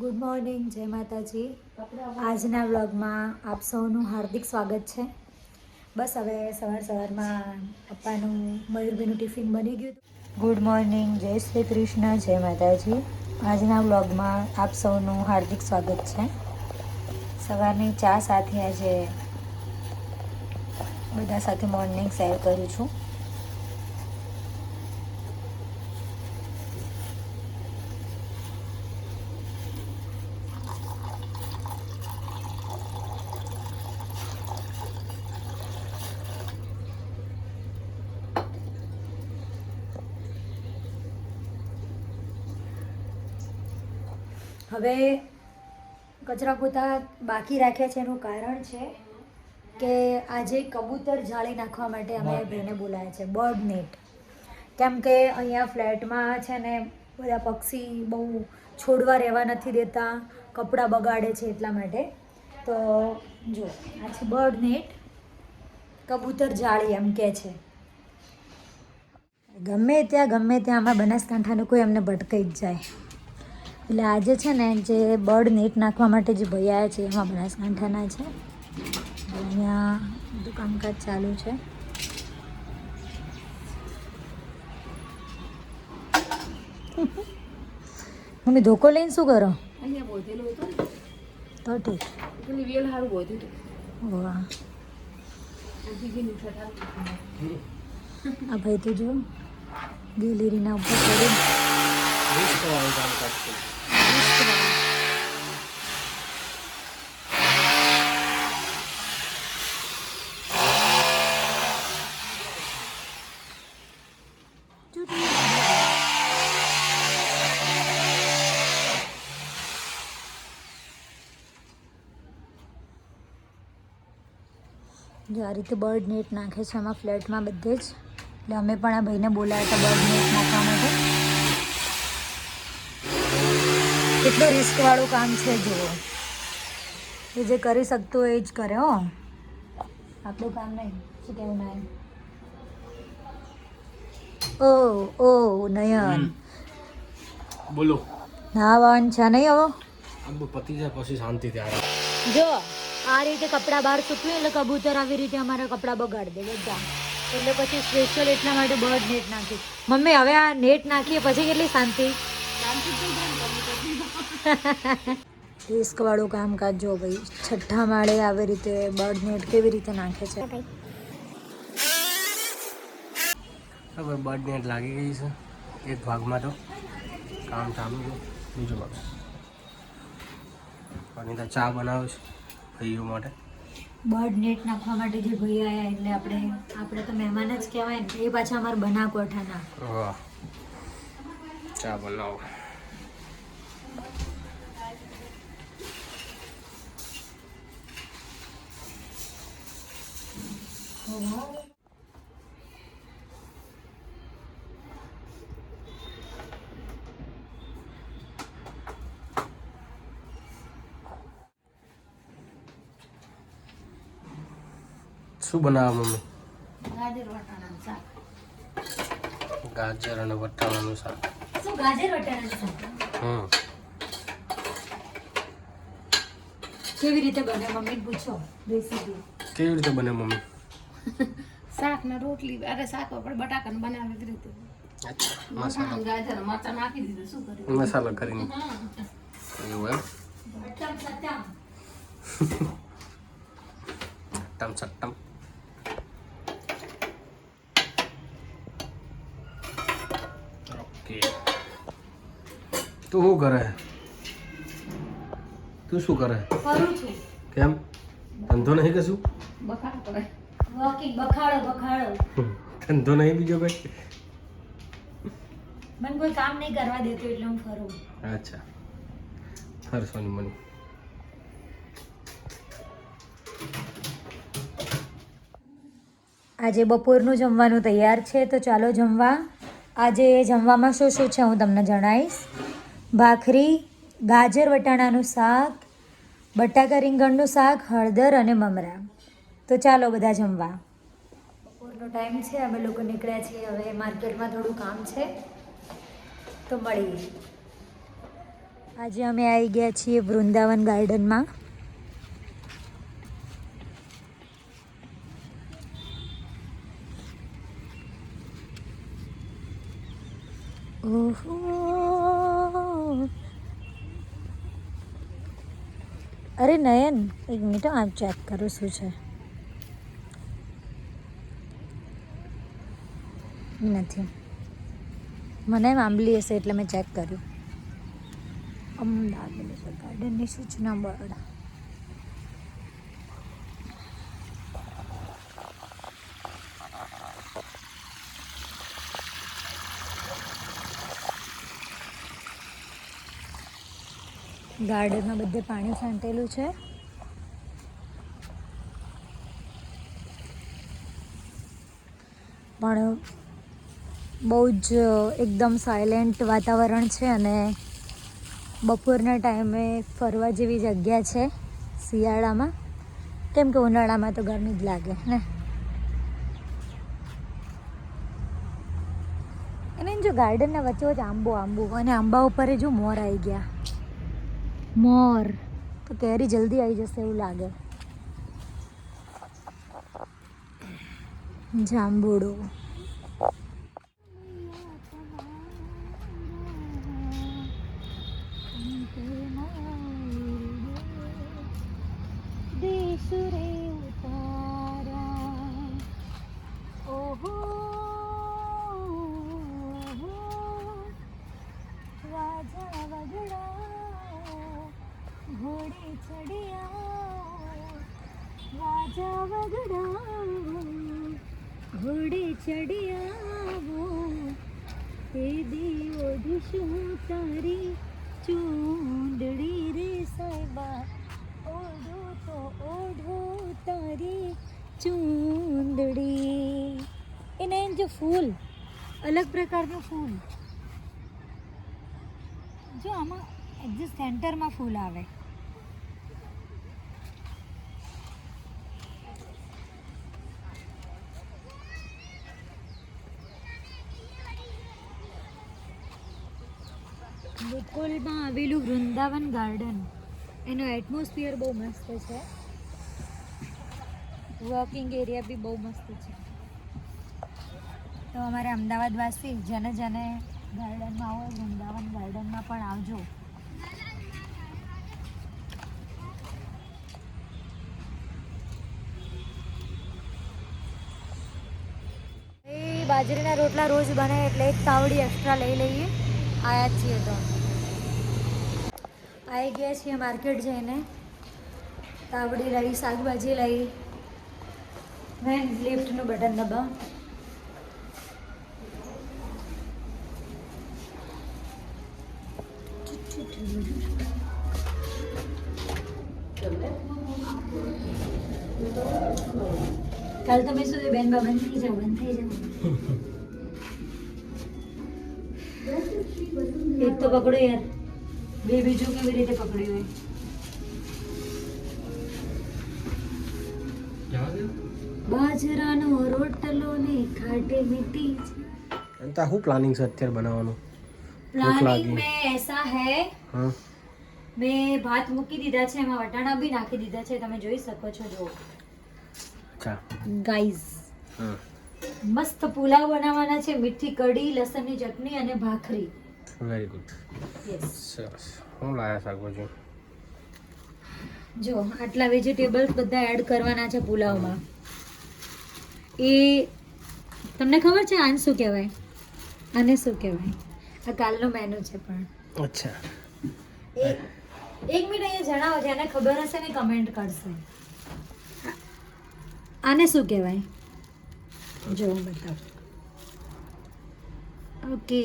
Good morning, જય માતાજી. આજના વ્લોગમાં આપ સૌનું હાર્દિક સ્વાગત છે. બસ હવે સવારમાં પપ્પાનું મયુરભાઈનું ટિફિન બની ગયું. ગુડ મોર્નિંગ, જય શ્રી કૃષ્ણ, જય માતાજી. આજના વ્લોગમાં આપ સૌનું હાર્દિક સ્વાગત છે. સવારની ચા સાથે આજે બધા સાથે મોર્નિંગ શેર કરું છું. હવે કચરા પોતા બાકી રાખ્યા છે એનું કારણ છે કે આજે કબૂતર જાળી નાખવા માટે અમે ભાઈને બોલાયા છે, બર્ડ નેટ. કેમ કે અહીંયા ફ્લેટમાં છે ને બધા પક્ષી બહુ છોડવા રહેવા નથી દેતા, કપડાં બગાડે છે, એટલા માટે. તો જો આ છે બર્ડ નેટ, કબૂતર જાળી એમ કે છે. ગમે ત્યાં આમાં બનાસકાંઠાનું કોઈ અમને ભટકાઈ જ જાય. એટલે આજે છે ને જે બર્ડ નેટ નાખવા માટે જે ભાઈ આવ્યા છે એમાં બનાસકાંઠાના છે. અહીંયા બધું કામકાજ ચાલુ છે. મમ્મી ધોકો લઈને શું કરો? તો ઠીક. વાહ, આ ભાઈ તો જો ગેલેરીના ઉપર ચડી જો આ રીતે બર્ડ નેટ નાખે છે આમાં ફ્લેટમાં બધે જ. એટલે અમે પણ આ ભાઈને બોલાયા હતા બર્ડ નેટ નાખવા માટે. કેટલું રિસ્કવાળું કામ છે જુઓ. એ જે કરી શકતું હોય એ જ કરે. હો, આપણું કામ નહીં. શું કહેવું ના? ઓ નયન બોલો. નાવાનું છે નહીં હવે? પતિ જાય પછી શાંતિ ત્યારે. જો આ રીતે કપડાં બહાર સૂકવે એટલે કબૂતર આવી રીતે અમારા કપડાં બગાડી દે બધા. એટલે પછી સ્પેશિયલ એટલા માટે બર્ડ નેટ નાખી. મમ્મી હવે આ નેટ નાખીએ પછી કેટલી શાંતિ. રિસ્કવાળું કામકાજ જો ભાઈ. 6ઠ્ઠા માળે આવી રીતે બર્ડ નેટ કેવી રીતે નાખે છે. હવે બર્ડ નેટ લાગી ગઈ છે એક ભાગમાં. તો કામ ચાલુ છે બીજો ભાગ. અને ત્યાં ચા બનાવે છે ભાઈઓ માટે. બર્ડ નેટ નાખવા માટે જે ભાઈ આવ્યા એટલે આપણે તો મહેમાન જ કહેવાય ને. એ પાછા અમારા બનાસકાંઠાના. વાહ, ચા બનાવો. શું બનાવવા મમ્મી? ગાજર અને વટાણાનું શાક. શું ગાજર વટાણાનું શાક? કેવી રીતે બને મમ્મી પૂછો રેસીપી. કેવી રીતે બને મમ્મી? શાક ને રોટલી. અરે શાક આપણે બટાકા બનાવે જ રીતે. મસાલો ગાજર મરચાં નાખી દીધું. શું કર્યું? મસાલો કરીને એવું એમ. ચટ્ટમ ચટ્ટમ. ઓકે. તું શું કરે? તું શું કરે? કરું છું. કેમ ધંધો નહીં કશું? બખાડો પડે. વોકિંગ. બખાડો. ધંધો નહીં બીજો કઈ? મને કોઈ કામ નહીં કરવા દેતું એટલે હું ફરું. અચ્છા, ફરસોની મની. આજે બપોરનું જમવાનું તૈયાર છે તો ચાલો જમવા. આજે જમવામાં શું શું છે હું તમને જણાવીશ. ભાખરી, ગાજર વટાણાનું શાક, બટાકા રીંગણનું શાક, હળદર અને મમરા. તો ચાલો બધા જમવા. બપોરનો ટાઈમ છે, અમે લોકો નીકળ્યા છીએ હવે માર્કેટમાં થોડું કામ છે તો મળીએ. આજે અમે આવી ગયા છીએ વૃંદાવન ગાર્ડનમાં. ઓહો, અરે નયન એક મિનિટ આમ ચેક કરું શું છે. નથી, મને એમ આંબલી હશે એટલે મેં ચેક કર્યું. અમદાવાદ ગાર્ડનની સૂચના બોર્ડ. ગાર્ડનમાં બધે પાણી છાંટેલું છે. પણ બહુ જ એકદમ સાયલેન્ટ વાતાવરણ છે અને બપોરના ટાઈમે ફરવા જેવી જગ્યા છે શિયાળામાં. કેમ કે ઉનાળામાં તો ગરમી જ લાગે ને. અને જો ગાર્ડનના વચ્ચે વચ્ચે આંબો અને આંબા ઉપર જો મોર આવી ગયા. મોર તો કેરી જલ્દી આવી જશે એવું લાગે. જાંબુડો. ઓહો, રાજા વગડા ઘોડે ચડિયા, રાજા વગડા ઘોડે ચડિયાવો, તે દીવો ધીશું તારી ચૂંદડી રે સાહેબા, ઓઢો તો ઓઢો તારી ચૂંદડી. એને જો ફૂલ, અલગ પ્રકારનું ફૂલ જો આમાં એક્ઝેક્ટ સેન્ટરમાં ફૂલ આવે. ગોકુલમાં આવેલું વૃંદાવન ગાર્ડન, એનો એટમોસ્ફિયર બહુ મસ્ત છે. વોકિંગ એરિયા બી બહુ મસ્ત છે. તો અમારે અમદાવાદવાસી જેને ગાર્ડનમાં આવો વૃંદાવન ગાર્ડનમાં પણ આવજો. એ બાજરીના રોટલા રોજ બને એટલે એક તાવડી એક્સ્ટ્રા લઈ લઈએ. આયા છીએ તો આવી ગયા છીએ માર્કેટ જઈને. તાવડી લઈ, શાકભાજી લઈ. મેં લિફ્ટનું બટન દબાવ. કાલ તમે શું બેન બા બંધ થઈ જાઓ. એક તો પકડો યાર, બે બીજું કેવી રીતે પકડ્યું હોય. બાજરાનો રોટલો ને ખાટી મીઠી. અંતા શું પ્લાનિંગ છે અત્યારે બનાવવાનું? પ્લાનિંગ में ऐसा है, હા, મેં ભાત મૂકી દીધા છે, એમાં વટાણા બી નાખી દીધા છે, તમે જોઈ શકો છો. જો અચ્છા ગાઈઝ, હા, મસ્ત પુલાવ બનાવવાના છે, મીઠી કઢી, લસણની ચટણી અને ભાખરી. Very good. યસ. સરસ. હું લાયા શાકભાજી? જો આટલા વેજીટેબલ્સ બધા એડ કરવાના છે પુલાવમાં. એ તમને ખબર છે આને શું કહેવાય? આને શું કહેવાય? આ કાલનો મેનુ છે પણ. અચ્છા, એક મિનિટ અહીંયા જણાવો, જેને ખબર હશે ને કમેન્ટ કરશે. આને શું કહેવાય? જો હું બતાવું. ઓકે,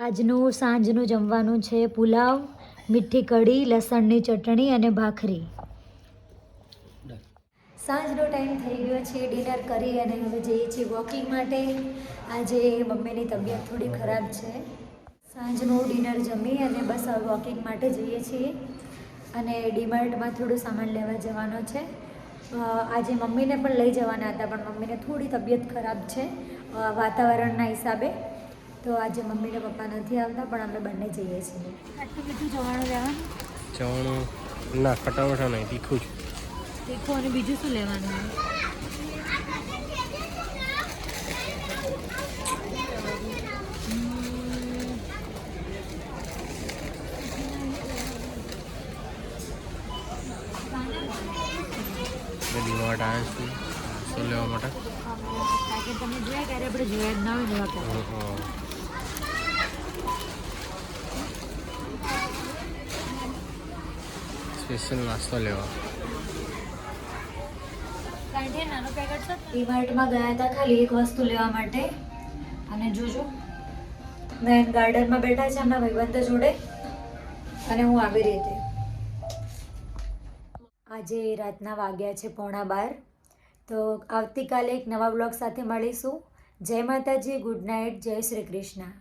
આજનું સાંજનું જમવાનું છે પુલાવ, મીઠી કઢી, લસણની ચટણી અને ભાખરી. સાંજનો ટાઈમ થઈ ગયો છે, ડિનર કરી અને હવે જઈએ છીએ વોકિંગ માટે. આજે મમ્મીની તબિયત થોડી ખરાબ છે. સાંજનું ડિનર જમી અને બસ હવે વોકિંગ માટે જઈએ છીએ. અને ડીમાર્ટમાં થોડું સામાન લેવા જવાનો છે. આજે મમ્મીને પણ લઈ જવાના હતા પણ મમ્મીને થોડી તબિયત ખરાબ છે વાતાવરણના હિસાબે. તો આજે મમ્મી ને પપ્પા નથી આવતા પણ અમે બંને જઈએ છીએ. આટલું બધું જવાનું લેવાનું ચવાણું ના ખટાવટા નહીં, તીખું જ. તીખું અને બીજું શું લેવાનું? બધી વાટ આવે છે શું લેવા માટે. પેકેટ તમે જોયા ક્યારે? આપણે જોયા જ ના હોય ને એવા પેકેટ. સ્પેશિયલ નાસ્તો લેવા. ડીમાર્ટમાં ગયા હતા ખાલી એક વસ્તુ લેવા માટે. અને જોજો મેન ગાર્ડનમાં બેઠા છે એમના ભાઈબંધ જોડે અને હું આવી રીતે. આજે રાતના વાગ્યા છે 11:15. તો આવતીકાલે એક નવા બ્લોગ સાથે મળીશું. જય માતાજી, ગુડ નાઇટ, જય શ્રી કૃષ્ણ.